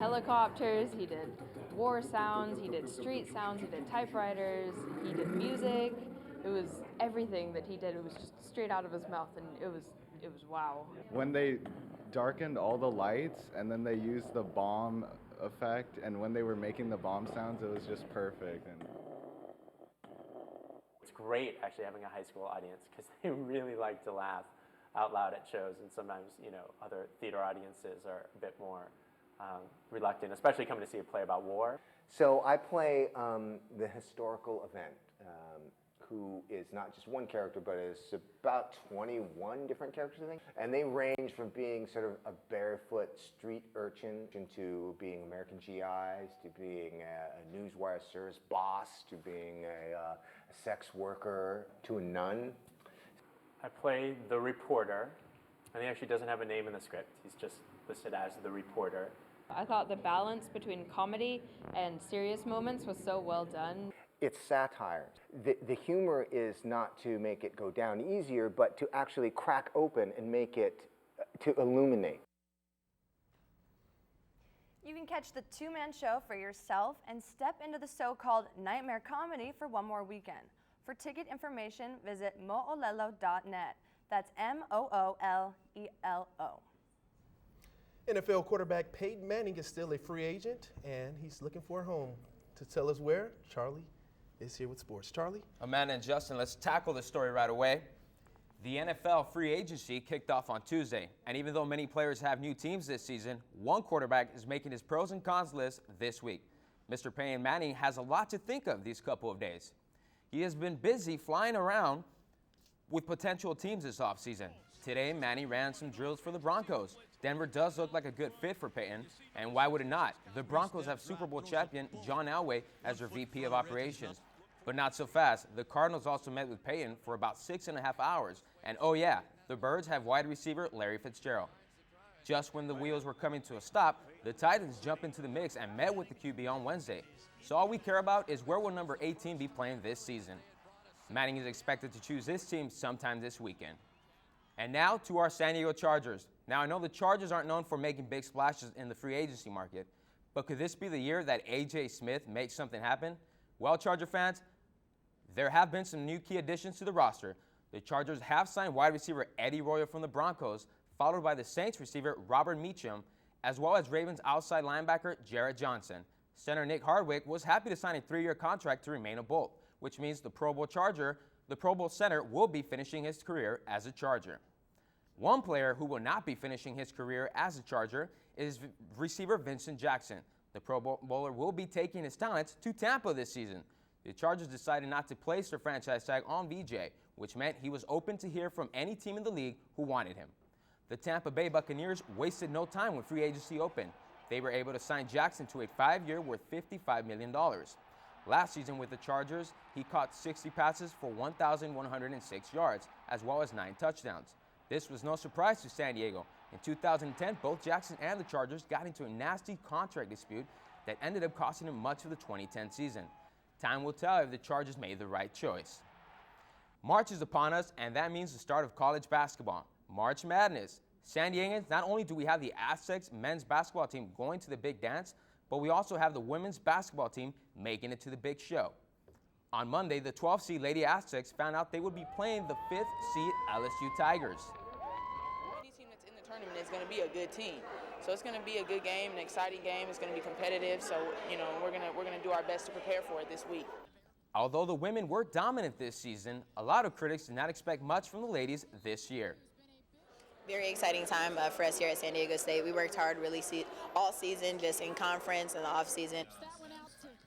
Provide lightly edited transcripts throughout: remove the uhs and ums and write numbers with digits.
Helicopters, he did war sounds, he did street sounds, he did typewriters, he did music. It was everything that he did. It was just straight out of his mouth, and it was wow. When they darkened all the lights and then they used the bomb effect, and when they were making the bomb sounds, it was just perfect. And it's great actually having a high school audience because they really like to laugh out loud at shows, and sometimes, you know, other theater audiences are a bit more reluctant, especially coming to see a play about war. So I play the historical event, who is not just one character, but is about 21 different characters, I think. And they range from being sort of a barefoot street urchin to being American GIs, to being a newswire service boss, to being a sex worker, to a nun. I play the reporter, and he actually doesn't have a name in the script. He's just listed as the reporter. I thought the balance between comedy and serious moments was so well done. It's satire. The humor is not to make it go down easier, but to actually crack open and make it, to illuminate. You can catch the two-man show for yourself and step into the so-called nightmare comedy for one more weekend. For ticket information, visit moolelo.net. That's MOOLELO. NFL quarterback Peyton Manning is still a free agent, and he's looking for a home. To tell us where, Charlie is here with sports. Charlie? Amanda and Justin, let's tackle this story right away. The NFL free agency kicked off on Tuesday, and even though many players have new teams this season, one quarterback is making his pros and cons list this week. Mr. Peyton Manning has a lot to think of these couple of days. He has been busy flying around with potential teams this offseason. Today, Manning ran some drills for the Broncos. Denver does look like a good fit for Peyton, and why would it not? The Broncos have Super Bowl champion John Elway as their VP of operations. But not so fast. The Cardinals also met with Peyton for about 6.5 hours. And oh yeah, the Birds have wide receiver Larry Fitzgerald. Just when the wheels were coming to a stop, the Titans jumped into the mix and met with the QB on Wednesday. So all we care about is where will number 18 be playing this season. Manning is expected to choose his team sometime this weekend. And now to our San Diego Chargers. Now I know the Chargers aren't known for making big splashes in the free agency market, but could this be the year that A.J. Smith makes something happen? Well, Charger fans, there have been some new key additions to the roster. The Chargers have signed wide receiver Eddie Royal from the Broncos, followed by the Saints receiver Robert Meacham, as well as Ravens outside linebacker Jarrett Johnson. Center Nick Hardwick was happy to sign a 3-year contract to remain a Bolt, which means the Pro Bowl center will be finishing his career as a Charger. One player who will not be finishing his career as a Charger is receiver Vincent Jackson. The Pro Bowler will be taking his talents to Tampa this season. The Chargers decided not to place their franchise tag on VJ, which meant he was open to hear from any team in the league who wanted him. The Tampa Bay Buccaneers wasted no time when free agency opened. They were able to sign Jackson to a 5-year worth $55 million. Last season with the Chargers, he caught 60 passes for 1,106 yards, as well as 9 touchdowns. This was no surprise to San Diego. In 2010, both Jackson and the Chargers got into a nasty contract dispute that ended up costing him much of the 2010 season. Time will tell if the Chargers made the right choice. March is upon us, and that means the start of college basketball. March Madness. San Diegans, not only do we have the Aztecs men's basketball team going to the big dance, but we also have the women's basketball team making it to the big show. On Monday, the 12th seed Lady Aztecs found out they would be playing the 5th seed LSU Tigers. Any team that's in the tournament is going to be a good team. So it's going to be a good game, an exciting game. It's going to be competitive. So, we're going to do our best to prepare for it this week. Although the women were dominant this season, a lot of critics did not expect much from the ladies this year. Very exciting time for us here at San Diego State. We worked hard really all season, just in conference and the off season.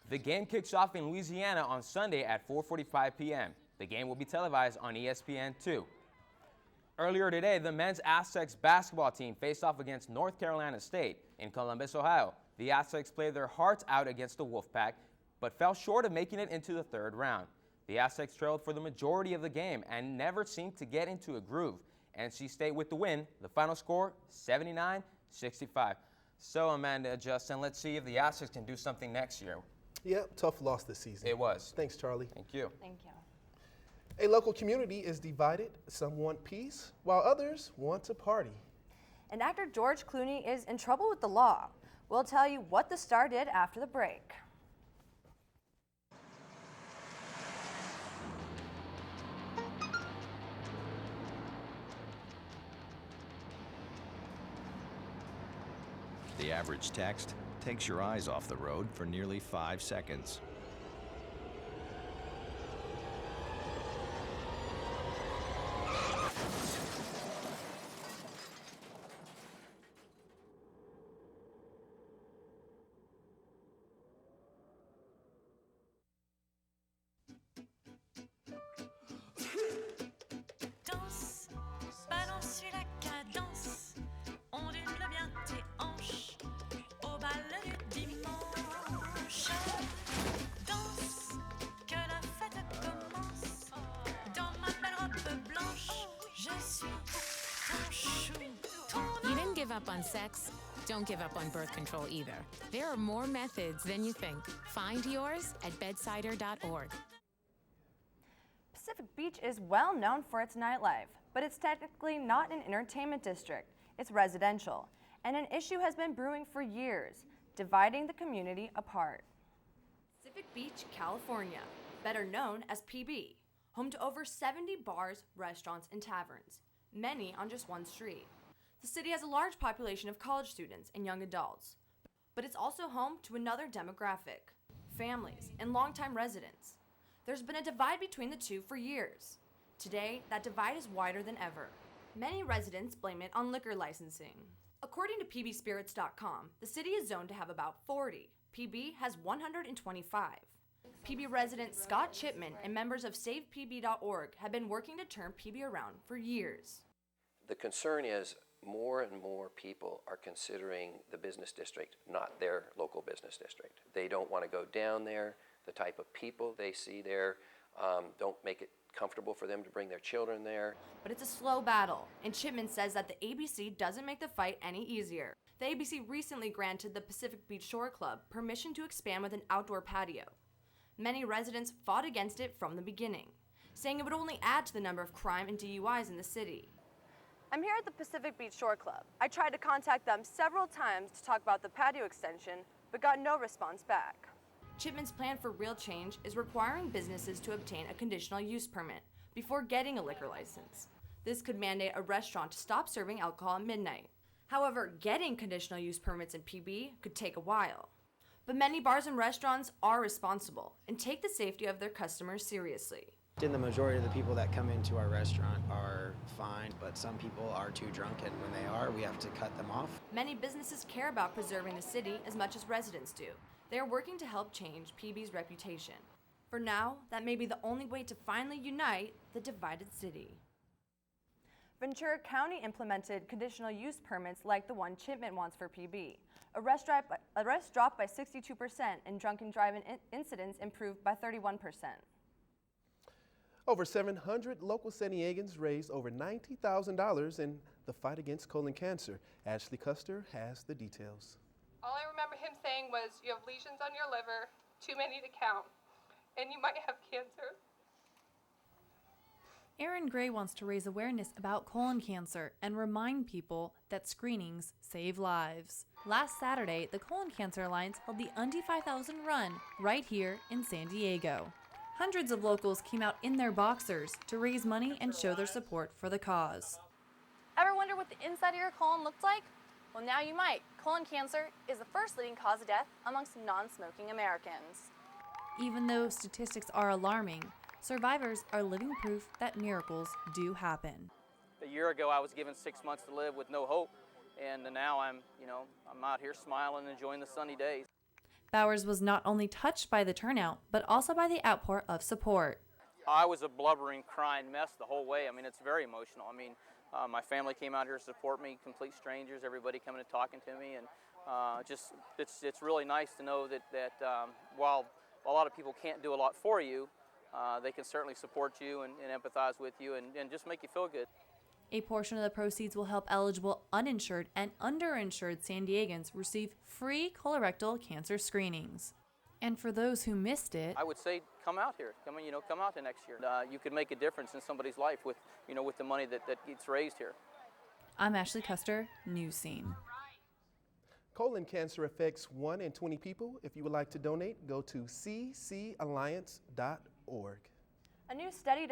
The game kicks off in Louisiana on Sunday at 4:45 p.m. The game will be televised on ESPN2. Earlier today, the men's Aztecs basketball team faced off against North Carolina State in Columbus, Ohio. The Aztecs played their hearts out against the Wolfpack, but fell short of making it into the third round. The Aztecs trailed for the majority of the game and never seemed to get into a groove. NC State with the win, the final score 79-65. So Amanda, Justin, let's see if the Aztecs can do something next year. Yeah, tough loss this season. It was. Thanks, Charlie. Thank you. Thank you. A local community is divided. Some want peace, while others want to party. And actor George Clooney is in trouble with the law. We'll tell you what the Star did after the break. The average text takes your eyes off the road for nearly 5 seconds. Danse, balance la cadence, ondule bien tes hanches, au bal du dimanche. Danse, que la fête commence, dans ma belle robe blanche, je suis ton chou. You didn't give up on sex. Don't give up on birth control either. There are more methods than you think. Find yours at bedsider.org. Pacific Beach is well known for its nightlife, but it's technically not an entertainment district. It's residential, and an issue has been brewing for years, dividing the community apart. Pacific Beach, California, better known as PB, home to over 70 bars, restaurants, and taverns, many on just one street. The city has a large population of college students and young adults, but it's also home to another demographic, families and longtime residents. There's been a divide between the two for years. Today, that divide is wider than ever. Many residents blame it on liquor licensing. According to pbspirits.com, the city is zoned to have about 40. PB has 125. PB resident Scott Chipman and members of SavePB.org have been working to turn PB around for years. The concern is more and more people are considering the business district not their local business district. They don't want to go down there. The type of people they see there don't make it comfortable for them to bring their children there. But it's a slow battle, and Chipman says that the ABC doesn't make the fight any easier. The ABC recently granted the Pacific Beach Shore Club permission to expand with an outdoor patio. Many residents fought against it from the beginning, saying it would only add to the number of crime and DUIs in the city. I'm here at the Pacific Beach Shore Club. I tried to contact them several times to talk about the patio extension, but got no response back. Chipman's plan for real change is requiring businesses to obtain a conditional use permit before getting a liquor license. This could mandate a restaurant to stop serving alcohol at midnight. However, getting conditional use permits in PB could take a while. But many bars and restaurants are responsible and take the safety of their customers seriously. And the majority of the people that come into our restaurant are fine, but some people are too drunk, and when they are, we have to cut them off. Many businesses care about preserving the city as much as residents do. They are working to help change PB's reputation. For now, that may be the only way to finally unite the divided city. Ventura County implemented conditional use permits like the one Chipman wants for PB. Arrests dropped by 62% and drunken driving incidents improved by 31%. Over 700 local San Diegans raised over $90,000 in the fight against colon cancer. Ashley Custer has the details. All I remember him saying was, "You have lesions on your liver, too many to count, and you might have cancer." Aaron Gray wants to raise awareness about colon cancer and remind people that screenings save lives. Last Saturday, the Colon Cancer Alliance held the Undy 5000 run right here in San Diego. Hundreds of locals came out in their boxers to raise money and show their support for the cause. Ever wonder what the inside of your colon looked like? Well, now you might. Colon cancer is the first leading cause of death amongst non-smoking Americans. Even though statistics are alarming, survivors are living proof that miracles do happen. A year ago, I was given 6 months to live with no hope, and now I'm out here smiling and enjoying the sunny days. Bowers was not only touched by the turnout, but also by the outpour of support. I was a blubbering, crying mess the whole way. I mean, it's very emotional. I mean, my family came out here to support me, complete strangers, everybody coming and talking to me, and it's really nice to know that while a lot of people can't do a lot for you, they can certainly support you and empathize with you and just make you feel good. A portion of the proceeds will help eligible uninsured and underinsured San Diegans receive free colorectal cancer screenings. And for those who missed it, I would say come out here. Come out here next year. You could make a difference in somebody's life with the money that gets raised here. I'm Ashley Custer, Newscene. Colon cancer affects 1 in 20 people. If you would like to donate, go to ccalliance.org. A new study